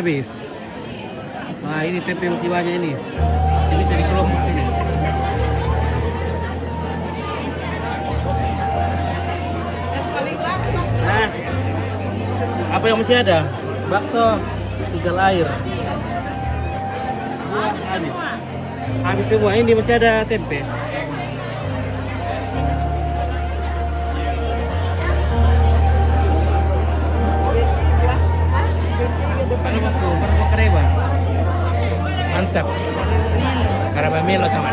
habis. Nah ini tempe masih banyak ini. Sini bisa dikelompok sini. Nah, apa yang masih ada? Bakso, tinggal air. Semua habis. Habis semua. Ini masih ada tempe. Halo bosku, baru kau kareba. Mantap. Karena Melo sama